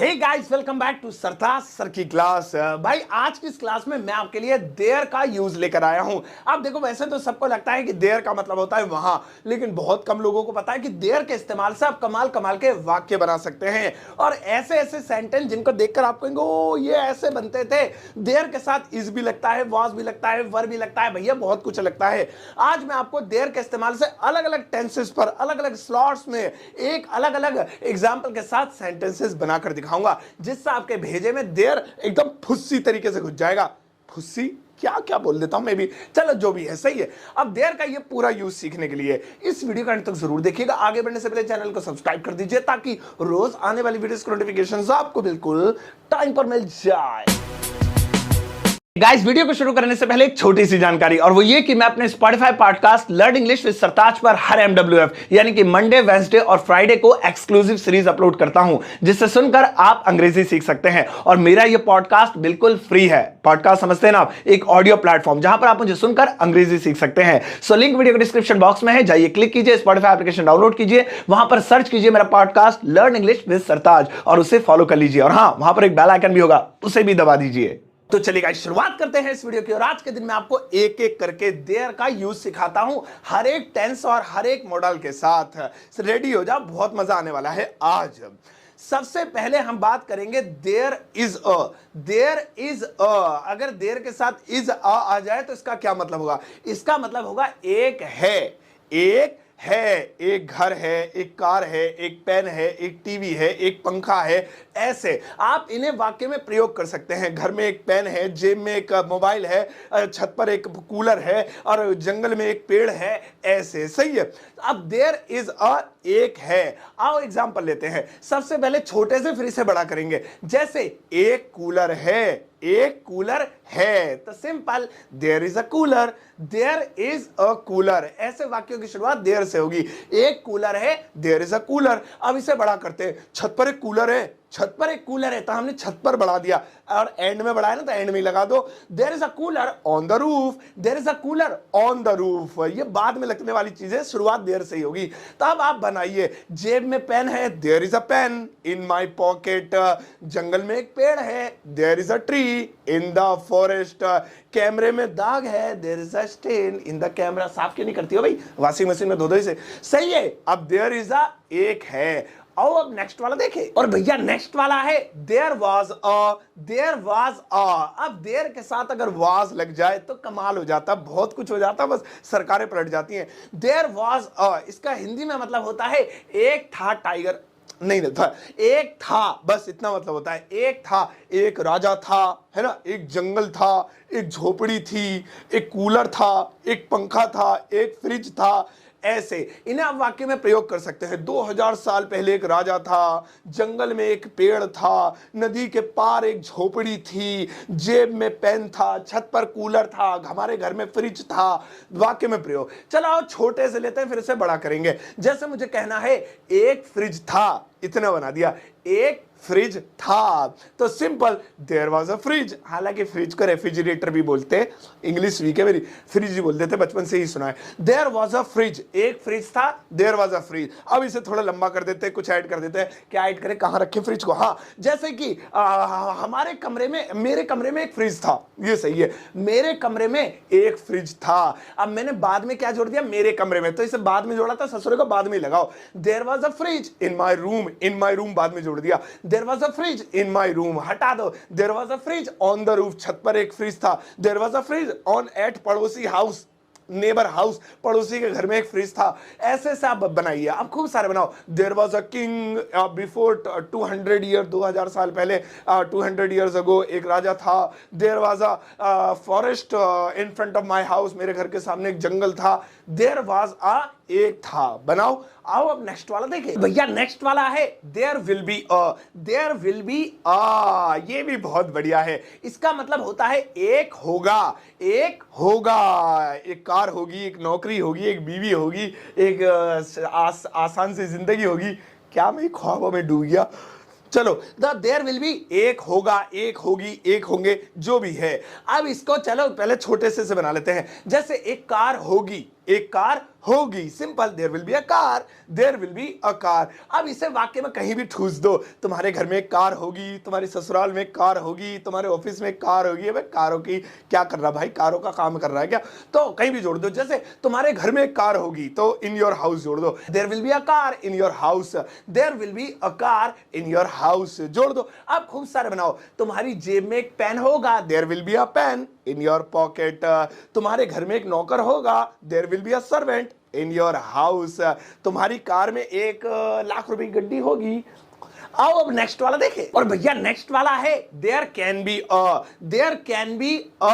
Hey guys, welcome back to Sartaj sir की क्लास। भाई आज की इस क्लास में मैं आपके लिए देयर का यूज लेकर आया हूं। अब देखो, वैसे तो सबको लगता है कि देयर का मतलब होता है वहां, लेकिन बहुत कम लोगों को पता है कि देयर के इस्तेमाल से आप कमाल कमाल के वाक्य बना सकते हैं और ऐसे ऐसे सेंटेंस जिनको देखकर आप कहेंगे ओ ये ऐसे बनते थे। देयर के साथ इज भी लगता है, वाज भी लगता है, वर भी लगता है, भैया बहुत कुछ लगता है। आज मैं आपको देयर के इस्तेमाल से अलग अलग टेंसेस पर अलग अलग स्लॉट्स में एक अलग अलग एग्जाम्पल के साथ सेंटेंसेस बनाकर दिखाऊंगा, जिससे आपके भेजे में देर एकदम फुस्सी तरीके से घुस जाएगा। फुस्सी क्या क्या बोल देता हूं मैं भी, चलो जो भी है सही है। अब देर का ये पूरा यूज सीखने के लिए इस वीडियो का अंत तक जरूर देखिएगा। आगे बढ़ने से पहले चैनल को सब्सक्राइब कर दीजिए ताकि रोज आने वाली वीडियोस के नोटिफिकेशंस आपको बिल्कुल टाइम पर मिल जाए। गाइस, वीडियो को शुरू करने से पहले एक छोटी सी जानकारी, और वो ये कि मैं अपने Spotify podcast learn English with Sartaj पर हर MWF यानी कि मंडे, वेंसडे और फ्राइडे को एक्सक्लूसिव सीरीज अपलोड करता हूं, जिससे सुनकर आप अंग्रेजी सीख सकते हैं। और मेरा ये पॉडकास्ट बिल्कुल फ्री है। पॉडकास्ट समझते हैं ना आप, एक ऑडियो प्लेटफॉर्म जहां पर आप मुझे सुनकर अंग्रेजी सीख सकते हैं। सो लिंक वीडियो के डिस्क्रिप्शन बॉक्स में है, जाइए क्लिक कीजिए, स्पॉटिफाई एप्लीकेशन डाउनलोड कीजिए, वहां पर सर्च कीजिए मेरा पॉडकास्ट लर्न इंग्लिश विद सरताज और उसे फॉलो कर लीजिए। और हाँ, वहां पर एक बेल आइकन भी होगा, उसे भी दबा दीजिए। तो चलिए गाइस, शुरुआत करते हैं इस वीडियो की। और आज के दिन मैं आपको एक एक करके देयर का यूज सिखाता हूं, हर एक टेंस और हर एक मॉडल के साथ। रेडी हो जाओ, बहुत मजा आने वाला है आज। सबसे पहले हम बात करेंगे there is a. There is a, अगर देयर के साथ इज आ जाए तो इसका क्या मतलब होगा? इसका मतलब होगा एक है। एक है, एक घर है, एक कार है, एक पेन है, एक टीवी है, एक पंखा है। ऐसे आप इन्हें वाक्य में प्रयोग कर सकते हैं। घर में एक पेन है, जेब में एक मोबाइल है, छत पर एक कूलर है और जंगल में एक पेड़ है। ऐसे सही है। अब देयर इज अ, एक है। आओ एग्जांपल लेते हैं। सबसे पहले छोटे से फिर इसे बड़ा करेंगे। जैसे एक कूलर है, एक कूलर है, तो simple there is a cooler, there is a cooler. ऐसे वाक्यों की शुरुआत देयर से होगी। एक कूलर है, देयर इज अ कूलर। अब इसे बड़ा करते हैं। छत पर एक कूलर है, छत पर एक कूलर है, तो हमने छत पर बढ़ा दिया और एंड में बढ़ाया ना, तो एंड में लगा दो। There is a cooler on the roof, there is a cooler on the roof. ये बाद में लगने वाली चीजें, शुरुआत देयर से ही होगी। तब आप बनाइए। जेब में पेन है, there is a pen in my pocket. जंगल में एक पेड़ है, there is a tree in the forest. कैमरे में दाग है, there is a stain in the camera. साफ क्यों नहीं करती हो भाई? वॉशिंग मशीन में धो दो इसे। सही है। अब देयर इज अ, एक है। आओ अब नेक्स्ट वाला देखें। और भैया नेक्स्ट वाला है there was a. There was a. अब देयर के साथ अगर वाज लग जाए तो कमाल हो जाता, बहुत कुछ हो जाता, बस सरकारें पलट जाती हैं। देयर वाज अ, इसका हिंदी में मतलब होता है एक था टाइगर, नहीं था, एक था, बस इतना मतलब होता है। एक था, एक राजा था, है ना, एक जंगल था, एक झोपड़ी थी, एक कूलर था, एक पंखा था, एक फ्रिज था। ऐसे इन्हें आप वाक्य में प्रयोग कर सकते हैं। 2000 साल पहले एक राजा था, जंगल में एक पेड़ था, नदी के पार एक झोपड़ी थी, जेब में पेन था, छत पर कूलर था, हमारे घर में फ्रिज था। वाक्य में प्रयोग। चलो आओ छोटे से लेते हैं, फिर से बड़ा करेंगे। जैसे मुझे कहना है एक फ्रिज था, इतना बना दिया। एक फ्रिज था, तो simple there was a fridge. हालांकि फ्रिज को रेफ्रिजरेटर भी बोलते हैं, इंग्लिश वीक है मेरी, फ्रिज ही बोल देते, बचपन से ही सुना है। देयर वाज अ फ्रिज, एक फ्रिज था, देयर वाज अ फ्रिज। अब इसे थोड़ा लंबा कर देते हैं, कुछ ऐड कर देते हैं। क्या ऐड करें, कहां रखें फ्रिज को? हाँ, जैसे कि हमारे कमरे में, मेरे कमरे में एक फ्रिज था। ये सही है, मेरे कमरे में एक फ्रिज था। अब मैंने बाद में क्या जोड़ दिया, मेरे कमरे में, तो इसे बाद में जोड़ा था, ससुरे को बाद में लगाओ। There was a fridge in my room, in my room बाद में जोड़ दिया। There was a fridge in my room हटा दो। There was a fridge on the roof, छत पर एक फ्रिज था। There was a fridge on at पड़ोसी हाउस, नेबर हाउस, पड़ोसी के घर में एक फ्रिज था। ऐसे से आप बनाइए, आप खूब सारे बनाओ। There was a king before 200 year, 2000 साल पहले, 200 ईयर्स अगो एक राजा था। There was a forest in front of my house, मेरे घर के सामने एक जंगल था। देयर वाज अ, एक था। बनाओ। आओ अब नेक्स्ट वाला देखें। भैया नेक्स्ट वाला है there will be a. There will be a, ये भी बहुत बढ़िया है। इसका मतलब होता है एक होगा, एक होगा। एक कार होगी, एक नौकरी होगी, एक बीवी होगी, एक आसान सी जिंदगी होगी। क्या मैं ख्वाबों में डूब गया? चलो, द देयर विल बी, एक होगा, एक होगी, एक होंगे, जो भी है। अब इसको चलो पहले छोटे से बना लेते हैं। जैसे एक कार होगी, एक कार होगी। Simple, there will be a car, there will be a car. अब इसे वाक्य में कहीं भी ठूस दो, तुम्हारे घर में एक कार होगी, तुम्हारे ससुराल में एक कार होगी, तुम्हारे ऑफिस में एक कार होगी। अबे कारों की क्या कर रहा भाई, कारों का काम कर रहा है क्या? तो कहीं भी जोड़ दो, जैसे तुम्हारे घर में एक कार होगी तो इन योर हाउस जोड़ दो, there will be a car in your house, there will be a car in your house जोड़ दो। अब खूब सारे बनाओ, तुम्हारी जेब में एक पेन होगा, there will be a pen in your pocket. तुम्हारे घर में एक नौकर होगा, there will be a servant in your house. तुम्हारी कार में 1 लाख रुपए की गड्डी होगी। आओ अब नेक्स्ट वाला देखें। और भैया नेक्स्ट वाला है there can be a, there can be a.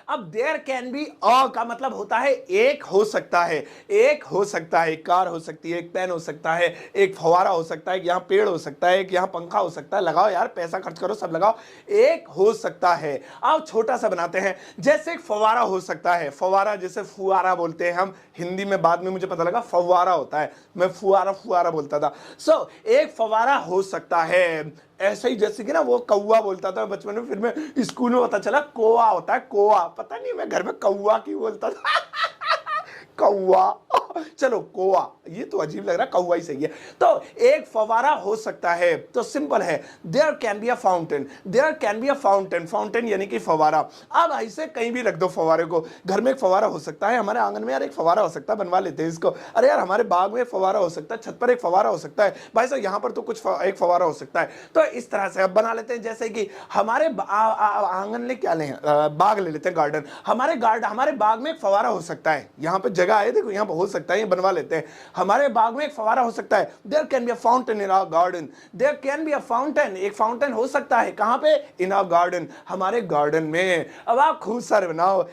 अब देयर कैन बी अ का मतलब होता है एक हो सकता है, एक हो सकता है, एक कार हो सकती है, एक पेन हो सकता है, एक फवारा हो सकता है, एक यहाँ पेड़ हो सकता है, एक यहाँ पंखा हो सकता है। लगाओ यार, पैसा खर्च करो, सब लगाओ, एक हो सकता है। आओ छोटा सा बनाते हैं, जैसे एक फवारा हो सकता है, फवारा जैसे फुआरा बोलते हैं हम हिंदी में, बाद में मुझे पता लगा फवारा होता है, मैं फुआरा फुआरा बोलता था। सो एक फवारा हो सकता है, ऐसे ही जैसे कि ना वो कौवा बोलता था बचपन में, फिर मैं स्कूल में पता चला कोआ होता है, कोआ। पता नहीं मैं घर में कौवा क्यों बोलता था कौवा, चलो कोआ, ये तो अजीब लग रहा है, कौवा ही सही है। तो एक फवारा हो सकता है, तो सिंपल है there can be a fountain, there can be a fountain, fountain यानी कि फवारा। अब ऐसे कहीं भी रख दो फवारे को, घर में एक फवारा हो सकता है, हमारे आंगन में यार एक फवारा हो सकता है, बनवा लेते हैं इसको। अरे यार हमारे बाग में फवारा हो सकता है, छत पर एक फवारा हो सकता है, भाई साहब यहाँ पर तो कुछ एक फवारा हो सकता है। तो इस तरह से अब बना लेते हैं, जैसे कि हमारे आंगन ले क्या लें, बाग ले लेते हैं, गार्डन। हमारे बाग में एक फवारा हो सकता है, यहाँ पे जगह है देखो, यहाँ पे हो सकता है, ये बनवा लेते हैं। हमारे बाग में एक फवारा हो सकता है, there can be a fountain in our garden, there can be a fountain, एक फाउंटेन हो सकता है, कहाँ पे, इन आवर गार्डन, हमारे गार्डन में। अब आप खूब सारे बनाओ,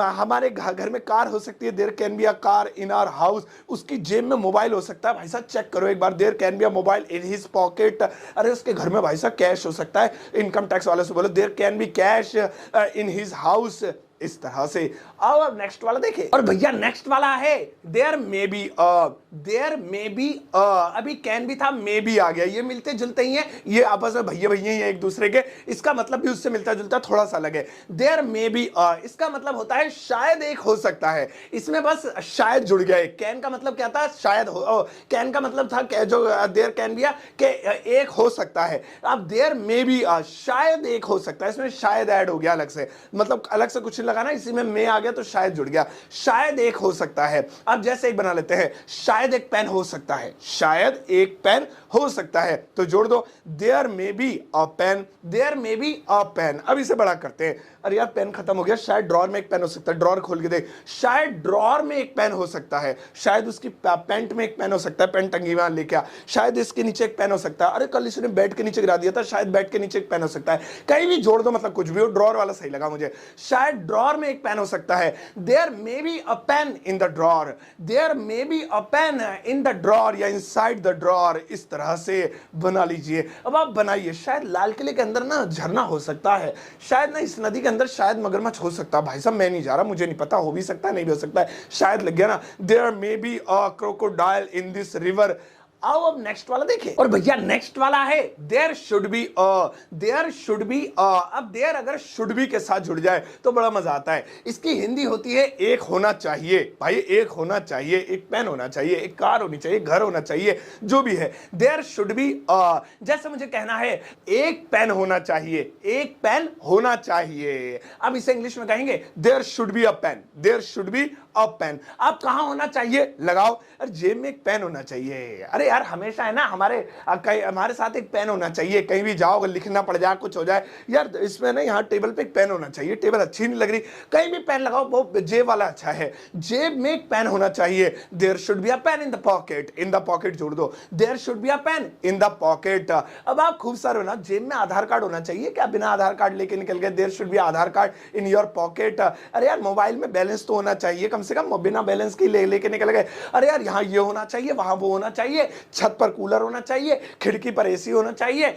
हमारे घर में कार हो सकती है, there can be a car in our house, उसकी जेब में मोबाइल हो सकता है, भाई साहब चेक करो एक बार, there can be a mobile in his pocket. अरे उसके घर में भाई साहब कैश हो सकता है, इनकम टैक्स वाले से बोलो there can be cash in his house. इस तरह से। अब नेक्स्ट वाला देखें। और भैया नेक्स्ट वाला है there may be a, there may be a. अभी कैन भी था, मे बी आ गया, ये मिलते जुलते ही हैं, ये आपस में भैया भैया ही हैं एक दूसरे के, इसका मतलब भी उससे मिलता जुलता थोड़ा सा अलग है। देयर मे बी अ, इसका मतलब होता है शायद एक हो सकता है, इसमें बस शायद जुड़ गया है। कैन का मतलब क्या था, शायद हो, कैन का मतलब था जो देयर कैन बी के एक हो सकता है। अब देयर मे बी अ, शायद एक हो सकता है, इसमें शायद ऐड हो गया अलग से, मतलब अलग से कुछ लगाना, इसी में आ गया तो शायद जुड़ गया, शायद एक हो सकता है। अब जैसे एक बना लेते हैं, शायद एक पेन हो सकता है, शायद एक पेन हो सकता है, तो जोड़ दो there may be a pen, there may be a pen. अब इसे बड़ा करते हैं, अरे यार पेन खत्म हो गया, शायद ड्रॉर में एक पेन हो सकता है, ड्रॉर खोल के देख, शायद ड्रॉर में एक पेन हो सकता है, शायद उसकी पैंट में एक पेन हो सकता है, पेन टंगी वहां लेके आ, शायद इसके नीचे एक पेन हो सकता है, अरे कल इसने बेड के नीचे गिरा दिया था, शायद बेड के नीचे एक पेन हो सकता है। कहीं भी जोड़ दो, मतलब कुछ भी हो, ड्रॉर वाला सही लगा मुझे, शायद ड्रॉर में एक पेन हो सकता है, there may be a pen in the drawer, there may be a pen in the drawer या इनसाइड द ड्रॉर। इस तरह से बना लीजिए। अब आप बनाइए, शायद लाल किले के अंदर ना झरना हो सकता है, शायद ना इस नदी के अंदर शायद मगरमच्छ हो सकता है, भाई साहब मैं नहीं जा रहा, मुझे नहीं पता, हो भी सकता है नहीं भी हो सकता है, शायद लग गया ना, there may be a crocodile in this river. आओ अब नेक्स्ट वाला देखें। और भैया नेक्स्ट वाला है there should be a, there should be a. अब देयर अगर शुड बी के साथ जुड़ जाए तो बड़ा मजा आता है। इसकी हिंदी होती है एक होना चाहिए, भाई एक होना चाहिए, एक पेन होना चाहिए, एक कार होनी चाहिए, घर होना चाहिए, जो भी है, देयर शुड बी अ। जैसे मुझे कहना है एक पेन होना चाहिए, एक पेन होना चाहिए, अब इसे इंग्लिश में कहेंगे there should be a pen, there should be a pen. अब कहां होना चाहिए, लगाओ, अरे जेब में एक पेन होना चाहिए, अरे यार हमेशा है ना, हमारे साथ एक पेन होना चाहिए, कहीं भी जाओ लिखना पड़ जाए, कुछ हो जाए यार, इसमें ना यहाँ टेबल पे एक पेन होना चाहिए, टेबल अच्छी नहीं लग रही, कहीं भी पेन लगाओ, वो जेब वाला अच्छा है, जेब में एक पेन होना चाहिए, there should be a pen in the pocket, in the pocket जोड़ दो, there should be a pen in the pocket. अब आप खूब सारे ना, जेब में आधार कार्ड होना चाहिए, क्या बिना आधार कार्ड लेके निकल गए, there should be Aadhaar card in your pocket. अरे यार मोबाइल में बैलेंस तो होना चाहिए कम से कम, बिना बैलेंस की लेके निकल गए, अरे यार यहाँ ये होना चाहिए, वहां वो होना चाहिए, छत पर कूलर होना चाहिए, खिड़की पर एसी होना चाहिए,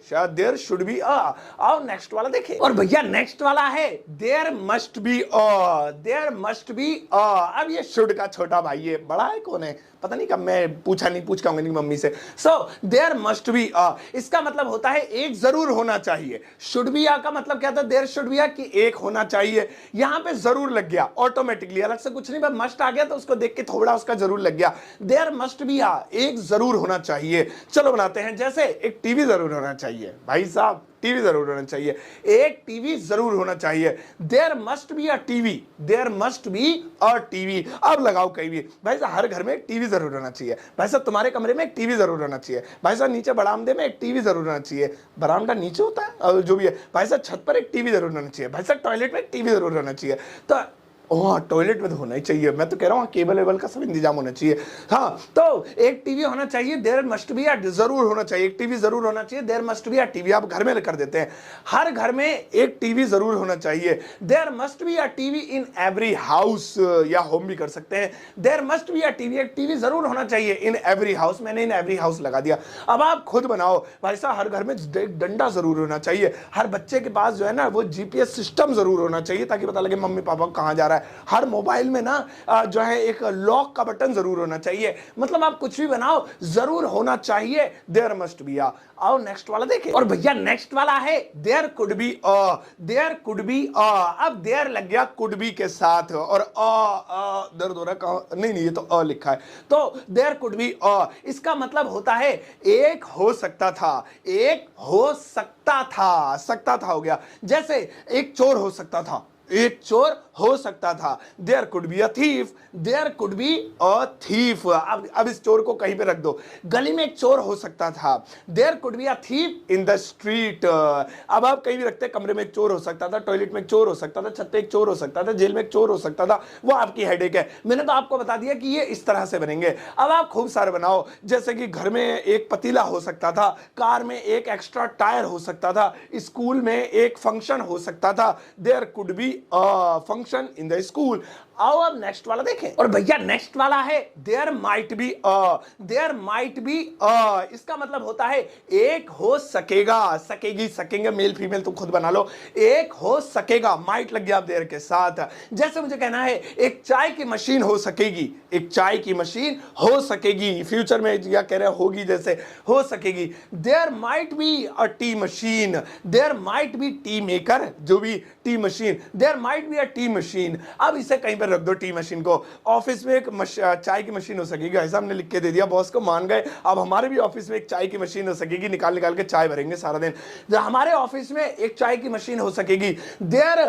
शायद देयर शुड बी अ। आओ नेक्स्ट वाला देखें। और भैया नेक्स्ट वाला है there must be a, there must be a. अब ये शुड का छोटा भाई है, बड़ा है कौन है पता नहीं, कब मैं पूछ के आऊंगा मम्मी से। So there must be a, इसका मतलब होता है एक जरूर होना चाहिए। शुड बी अ का मतलब क्या था, देयर शुड बी अ कि एक होना चाहिए, यहां पे जरूर लग गया ऑटोमेटिकली, अलग से कुछ नहीं, बस मस्ट आ गया तो उसको देख के थोड़ा उसका जरूर लग गया। देयर मस्ट बी एक जरूर होना चाहिए। चलो बनाते हैं, जैसे एक टीवी जरूर होना चाहिए, भाई साहब टीवी जरूर होना चाहिए, एक टीवी जरूर होना चाहिए। There must be a TV, there must be a TV. अब लगाओ कहीं भी, भाई साहब हर घर में एक टीवी जरूर होना चाहिए, भाई साहब तुम्हारे कमरे में एक टीवी जरूर होना चाहिए, भाई साहब नीचे बरामदे में एक टीवी जरूर होना चाहिए, बरामदा नीचे होता है और जो भी है, भाई साहब छत पर एक टीवी जरूर होना चाहिए, भाई साहब टॉयलेट में एक टीवी जरूर होना चाहिए। तो ओह टॉयलेट में तो होना ही चाहिए, मैं तो कह रहा हूँ केबल वेबल का सब इंतजाम होना चाहिए। हाँ तो एक टीवी होना चाहिए, देयर मस्ट बी जरूर होना चाहिए, एक टीवी जरूर होना चाहिए, देयर मस्ट बी टीवी। आप घर में कर देते हैं, हर घर में एक टीवी जरूर होना चाहिए। There must be TV in every house, या होम भी कर सकते हैं। देयर मस्ट बी टीवी, एक टीवी जरूर होना चाहिए इन एवरी हाउस, मैंने इन एवरी हाउस लगा दिया। अब आप खुद बनाओ, भाई साहब हर घर में एक डंडा जरूर होना चाहिए, हर बच्चे के पास जो है ना वो जीपीएस सिस्टम जरूर होना चाहिए ताकि पता लगे मम्मी पापा कहाँ जा रहा है। हर मोबाइल में ना जो है एक लॉक का बटन जरूर होना चाहिए। मतलब आप कुछ भी बनाओ जरूर होना चाहिए, देयर मस्ट बी अ। आओ नेक्स्ट वाला देखें, और भैया नेक्स्ट वाला है there could be a, there could be a. अब देयर लग गया कुड बी के साथ, और दर्द हो रहा है, नहीं ये तो अ लिखा है, तो देयर कुड बी अ, इसका मतलब होता है एक हो सकता था, एक हो सकता था हो गया। जैसे एक चोर हो सकता था, एक चोर हो सकता था। There could be a thief, there could be a thief. अब इस चोर को कहीं पे रख दो, गली में एक चोर हो सकता था, there could be a thief in the street. अब आप कहीं भी रखते हैं, कमरे में एक चोर हो सकता था, टॉयलेट में एक चोर हो सकता था, छत पे एक चोर हो सकता था, जेल में एक चोर हो सकता था, वो आपकी हेडेक है। मैंने तो आपको बता दिया कि ये इस तरह से बनेंगे। अब आप खूब सारे बनाओ, जैसे कि घर में एक पतीला हो सकता था, कार में एक एक्स्ट्रा टायर हो सकता था, स्कूल में एक फंक्शन हो सकता था, there could be function in the school. आओ अब नेक्स्ट वाला देखें, और भैया नेक्स्ट वाला है there might be a, there might be a. इसका मतलब होता है एक हो सकेगा, सकेगी सकेंगे, मेल फीमेल तुम खुद बना लो, एक हो सकेगा, माइट लग गया आप देयर के साथ। जैसे मुझे कहना है एक चाय की मशीन हो सकेगी, एक चाय की मशीन हो सकेगी, फ्यूचर में या कह रहे होगी, जैसे हो सकेगी। There might be a tea machine, there might be tea maker, जो भी tea machine, there might be a tea machine. अब इसे कहीं पर रख दो टी मशीन को। ऑफिस में एक चाय की मशीन हो सकेगी, ऐसा हमने लिख के दे दिया, बॉस को मान गए। अब हमारे भी ऑफिस में एक चाय की मशीन हो सकेगी, निकाल निकाल के चाय भरेंगे सारा दिन। हमारे ऑफिस में एक चाय की मशीन हो सकेगी, there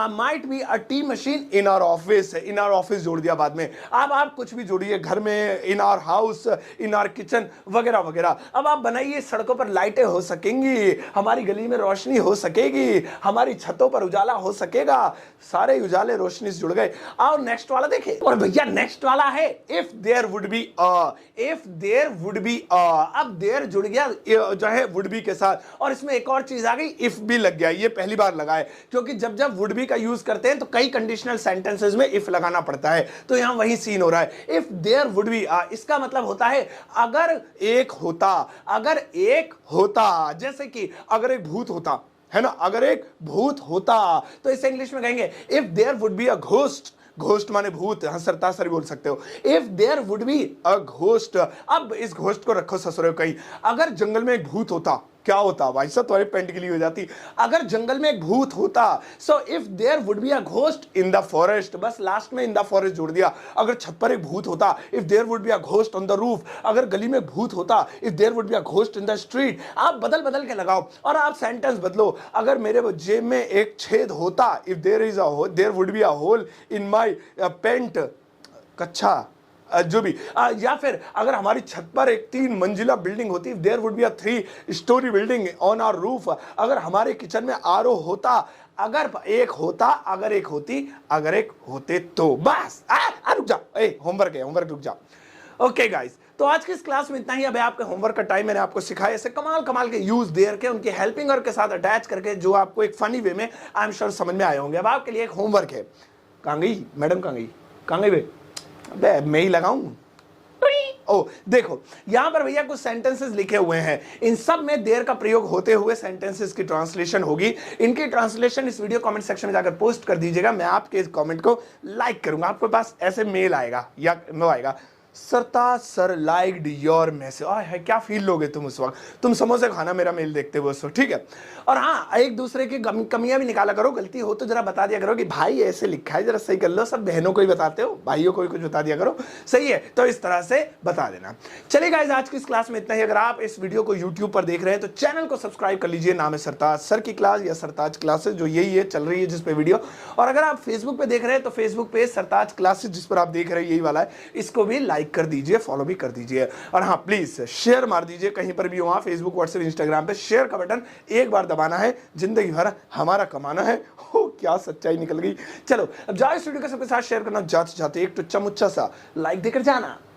might be a tea machine in our office. In our office जोड़ दिया बाद में। अब आप कुछ भी जोड़िए, घर में, in our house, in our kitchen वगैरह वगैरह। अब आप बनाइए सड़कों पर लाइटें हो सकेंगी, हमारी गली में रोशनी हो सकेगी, हमारी छतों पर उजाला हो सकेगा, सारे उजाले रोशनी से जुड़ गए। आओ नेक्स्ट वाला देखें, और भैया नेक्स्ट वाला है if there would be a, if there would be a. अब देयर जुड़ गया जो है वुड बी के साथ, और इसमें एक और चीज आ गई, इफ भी लग गया। ये पहली बार लगा है, क्योंकि जब जब वुड बी का यूज करते हैं तो कई कंडीशनल सेंटेंसेस में इफ लगाना पड़ता है, तो यहां वही सीन हो रहा है। If there would be a, इसका मतलब होता है अगर एक होता, अगर एक होता। जैसे कि अगर एक भूत होता है ना, अगर एक भूत होता तो इसे इंग्लिश में कहेंगे if there would be a ghost. Ghost माने भूत, हाँ सरतासर बोल सकते हो। If there would be a ghost. अब इस घोस्ट को रखो ससुरे कहीं, अगर जंगल में एक भूत होता, क्या होता भाई साहब, तुम्हारी पेंट गिली हो जाती। अगर जंगल में एक भूत होता, so if there would be a ghost in the forest, बस लास्ट में इन द फॉरेस्ट जोड़ दिया। अगर छत पर एक भूत होता, if there would be a ghost on the roof. अगर गली में भूत होता, if there would be a ghost in the street. आप बदल बदल के लगाओ और आप सेंटेंस बदलो। अगर मेरे जेब में एक छेद होता, if there is a hole, there would be a hole in my pant, कच्छा जो भी, या फिर अगर हमारी छत पर एक 3 मंजिला बिल्डिंग होती, there would be a 3 story building on our roof. अगर हमारे किचन में आरओ होता, अगर एक होता, अगर एक होती, अगर एक होते तो। बस रुक जा, होमवर्क है, होमवर्क रुक जा। ओके गाइस, तो आज की इस क्लास में इतना ही। अब आपके होमवर्क का टाइम मैंने आपको सिखाया, ऐसे कमाल कमाल के यूज देयर के, उनके हेल्पिंग वर्ब के साथ अटैच करके, जो आपको एक फनी वे में आई एम श्योर समझ में आए होंगे। अब आपके लिए एक होमवर्क है। कहाँ गई मैडम, कहाँ गई, कहाँ गई बे? मैं ही लगाऊं। ओ देखो, यहां पर भैया कुछ सेंटेंसेस लिखे हुए हैं, इन सब में देयर का प्रयोग होते हुए सेंटेंसेस की ट्रांसलेशन होगी। इनकी ट्रांसलेशन इस वीडियो कमेंट सेक्शन में जाकर पोस्ट कर दीजिएगा, मैं आपके इस कमेंट को लाइक करूंगा। आपके पास ऐसे मेल आएगा या नो आएगा, सरताज सर लाइक्ड योर मैसेज। है क्या फील लोगे तुम उस वक्त, तुम समोसे खाना मेरा मेल देखते हो उस वक्त, ठीक है। और हाँ, एक दूसरे की कमियां भी निकाला करो, गलती हो तो जरा बता दिया करो कि भाई ऐसे लिखा है, जरा सही कर लो। सब बहनों को ही बताते हो, भाइयों को ही कुछ बता दिया करो, सही है। तो इस तरह से बता देना। चलिए गाइस, आज की इस क्लास में इतना ही। अगर आप इस वीडियो को यूट्यूब पर देख रहे हैं तो चैनल को सब्सक्राइब कर लीजिए, नाम है सरताज सर की क्लास या सरताज क्लासेस, जो यही है चल रही है जिस पे वीडियो। और अगर आप फेसबुक पे देख रहे हैं तो फेसबुक पे सरताज क्लासेस जिस पर आप देख रहे हैं यही वाला है, इसको भी लाइक कर दीजिए, फॉलो भी कर दीजिए। और हाँ, प्लीज शेयर मार दीजिए कहीं पर भी, वहां फेसबुक, व्हाट्सएप, इंस्टाग्राम पे शेयर का बटन एक बार दबाना है, जिंदगी भर हमारा कमाना है। हो क्या सच्चाई निकल गई। चलो अब जाओ, इस वीडियो को सबके साथ शेयर करना, जाते जाते एक टुच्चा मुच्चा सा लाइक देकर जाना।